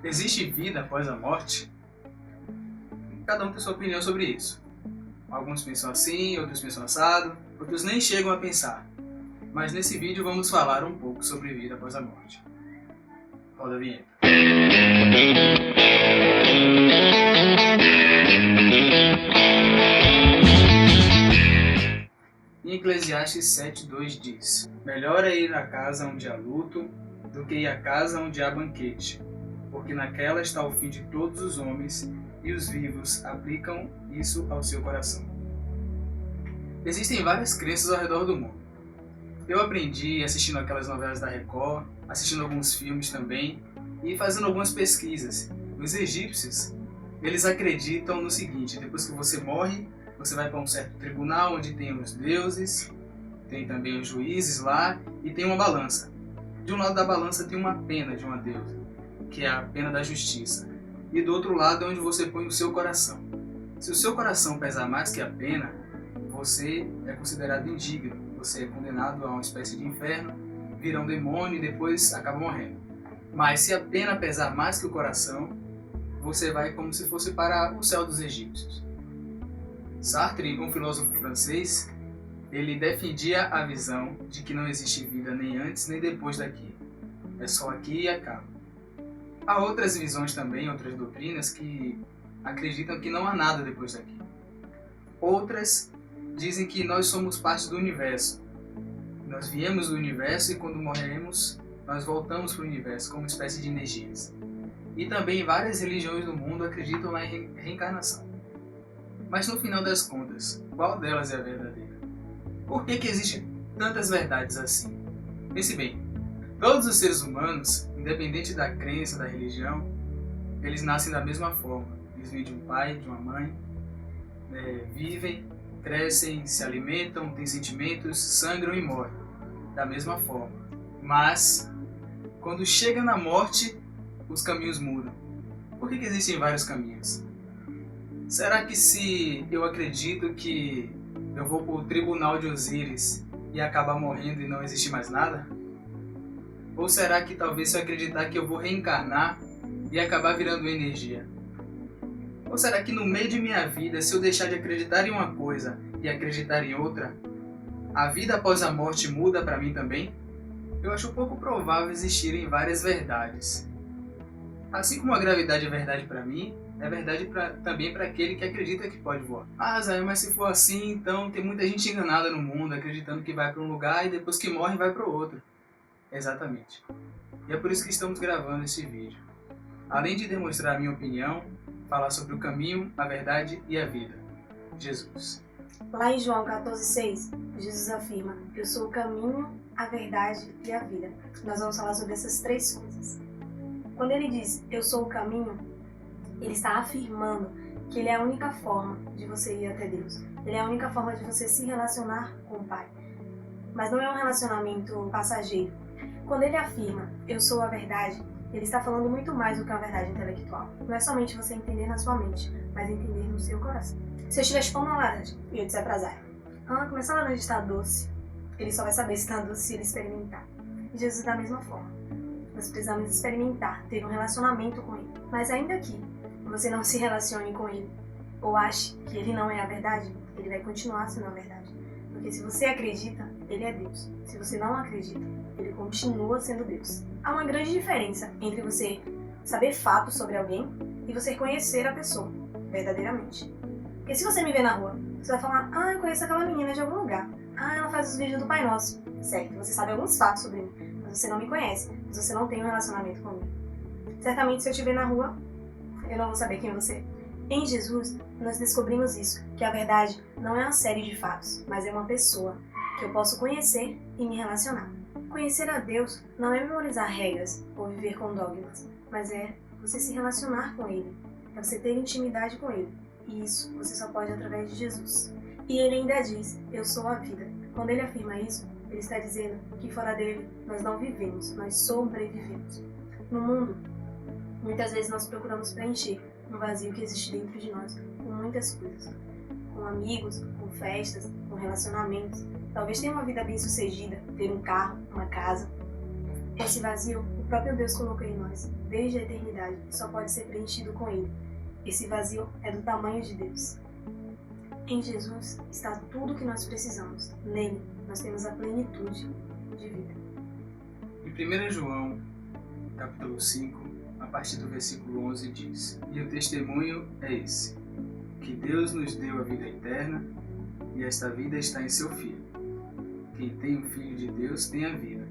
Existe vida após a morte? Cada um tem sua opinião sobre isso. Alguns pensam assim, outros pensam assado, outros nem chegam a pensar. Mas nesse vídeo vamos falar um pouco sobre vida após a morte. Roda a vinheta. Em Eclesiastes 7:2 diz: melhor é ir à casa onde há luto do que ir à casa onde há banquete, porque naquela está o fim de todos os homens, e os vivos aplicam isso ao seu coração. Existem várias crenças ao redor do mundo. Eu aprendi assistindo aquelas novelas da Record, assistindo alguns filmes também, e fazendo algumas pesquisas. Os egípcios, eles acreditam no seguinte: depois que você morre, você vai para um certo tribunal onde tem os deuses, tem também os juízes lá, e tem uma balança. De um lado da balança tem uma pena de uma deusa, que é a pena da justiça. E do outro lado é onde você põe o seu coração. Se o seu coração pesar mais que a pena, você é considerado indigno. Você é condenado a uma espécie de inferno, vira um demônio e depois acaba morrendo. Mas se a pena pesar mais que o coração, você vai como se fosse para o céu dos egípcios. Sartre, um filósofo francês, ele defendia a visão de que não existe vida nem antes nem depois daqui. É só aqui e acaba. Há outras visões também, outras doutrinas que acreditam que não há nada depois daqui. Outras dizem que nós somos parte do universo. Nós viemos do universo e quando morremos, nós voltamos para o universo como uma espécie de energias. E também várias religiões do mundo acreditam na reencarnação. Mas no final das contas, qual delas é a verdadeira? Por que existem tantas verdades assim? Pense bem, todos os seres humanos, independente da crença, da religião, eles nascem da mesma forma. Eles vêm de um pai, de uma mãe, vivem, crescem, se alimentam, têm sentimentos, sangram e morrem da mesma forma. Mas, quando chega na morte, os caminhos mudam. Por que existem vários caminhos? Será que se eu acredito que eu vou para o tribunal de Osíris e acabar morrendo e não existe mais nada? Ou será que talvez se eu acreditar que eu vou reencarnar e acabar virando energia? Ou será que no meio de minha vida, se eu deixar de acreditar em uma coisa e acreditar em outra, a vida após a morte muda para mim também? Eu acho pouco provável existirem várias verdades. Assim como a gravidade é verdade para mim, é verdade também para aquele que acredita que pode voar. Ah, Zé, mas se for assim, então tem muita gente enganada no mundo, acreditando que vai para um lugar e depois que morre vai para o outro. Exatamente. E é por isso que estamos gravando esse vídeo. Além de demonstrar a minha opinião, falar sobre o caminho, a verdade e a vida. Jesus. Lá em João 14,6, Jesus afirma: eu sou o caminho, a verdade e a vida. Nós vamos falar sobre essas três coisas. Quando ele diz, eu sou o caminho, ele está afirmando que ele é a única forma de você ir até Deus. Ele é a única forma de você se relacionar com o Pai. Mas não é um relacionamento passageiro. Quando ele afirma, eu sou a verdade, ele está falando muito mais do que uma verdade intelectual. Não é somente você entender na sua mente, mas entender no seu coração. Se eu estiver chupando uma laranja e eu disser pra Zaya, como essa laranja está doce, ele só vai saber se está doce se ele experimentar. E Jesus da mesma forma. Nós precisamos experimentar, ter um relacionamento com ele. Mas ainda que você não se relacione com ele, ou ache que ele não é a verdade, ele vai continuar sendo a verdade. Porque se você acredita, ele é Deus. Se você não acredita, ele continua sendo Deus. Há uma grande diferença entre você saber fatos sobre alguém e você conhecer a pessoa, verdadeiramente. Porque se você me ver na rua, você vai falar, eu conheço aquela menina de algum lugar. Ela faz os vídeos do Pai Nosso. Certo, você sabe alguns fatos sobre mim, mas você não me conhece, mas você não tem um relacionamento comigo. Certamente, se eu te ver na rua, eu não vou saber quem você é. Em Jesus, nós descobrimos isso, que a verdade não é uma série de fatos, mas é uma pessoa que eu posso conhecer e me relacionar. Conhecer a Deus não é memorizar regras ou viver com dogmas, mas é você se relacionar com Ele, é você ter intimidade com Ele. E isso você só pode através de Jesus. E Ele ainda diz, eu sou a vida. Quando Ele afirma isso, Ele está dizendo que fora dele nós não vivemos, nós sobrevivemos. No mundo, muitas vezes nós procuramos preencher um vazio que existe dentro de nós com muitas coisas. Com amigos, com festas, com relacionamentos. Talvez tenha uma vida bem sucedida, ter um carro, uma casa. Esse vazio, o próprio Deus colocou em nós. desde a eternidade e só pode ser preenchido com Ele. Esse vazio é do tamanho de Deus. Em Jesus está tudo o que nós precisamos. Nele, nós temos a plenitude de vida. Em 1 João, capítulo 5, a partir do versículo 11 diz: E o testemunho é esse, que Deus nos deu a vida eterna, e esta vida está em seu Filho. Quem tem o Filho de Deus tem a vida.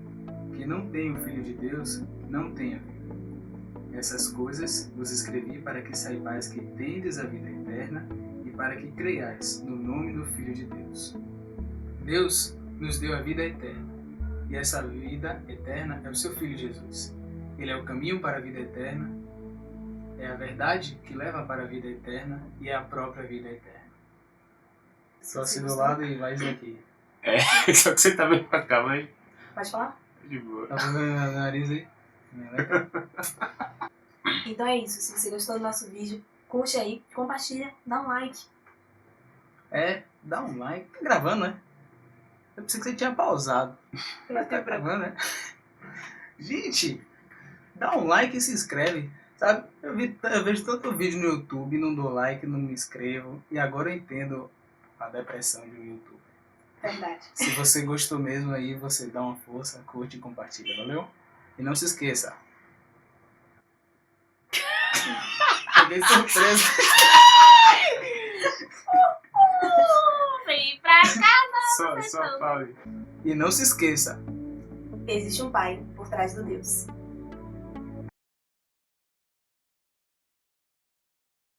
Quem não tem o Filho de Deus não tem a vida. Essas coisas vos escrevi para que saibais que tendes a vida eterna e para que creiais no nome do Filho de Deus. Deus nos deu a vida eterna, e essa vida eterna é o seu Filho Jesus. Ele é o caminho para a vida eterna, é a verdade que leva para a vida eterna e é a própria vida eterna. Torce do lado e vai daqui. Só que você tá bem pra cá, mas... Pode falar? De boa. Tá vendo meu nariz aí? Então é isso. Se você gostou do nosso vídeo, curte aí, compartilha, dá um like. Dá um like. Tá gravando, né? Eu pensei que você tinha pausado. Mas tá gravando, né? Gente, dá um like e se inscreve. Sabe? Eu vejo tanto vídeo no YouTube, não dou like, não me inscrevo. E agora eu entendo a depressão de um YouTube. Verdade. Se você gostou mesmo aí, você dá uma força, curte e compartilha, valeu? E não se esqueça. Peguei surpresa. Vem pra cá, Só fale. E não se esqueça. Existe um Pai por trás do Deus.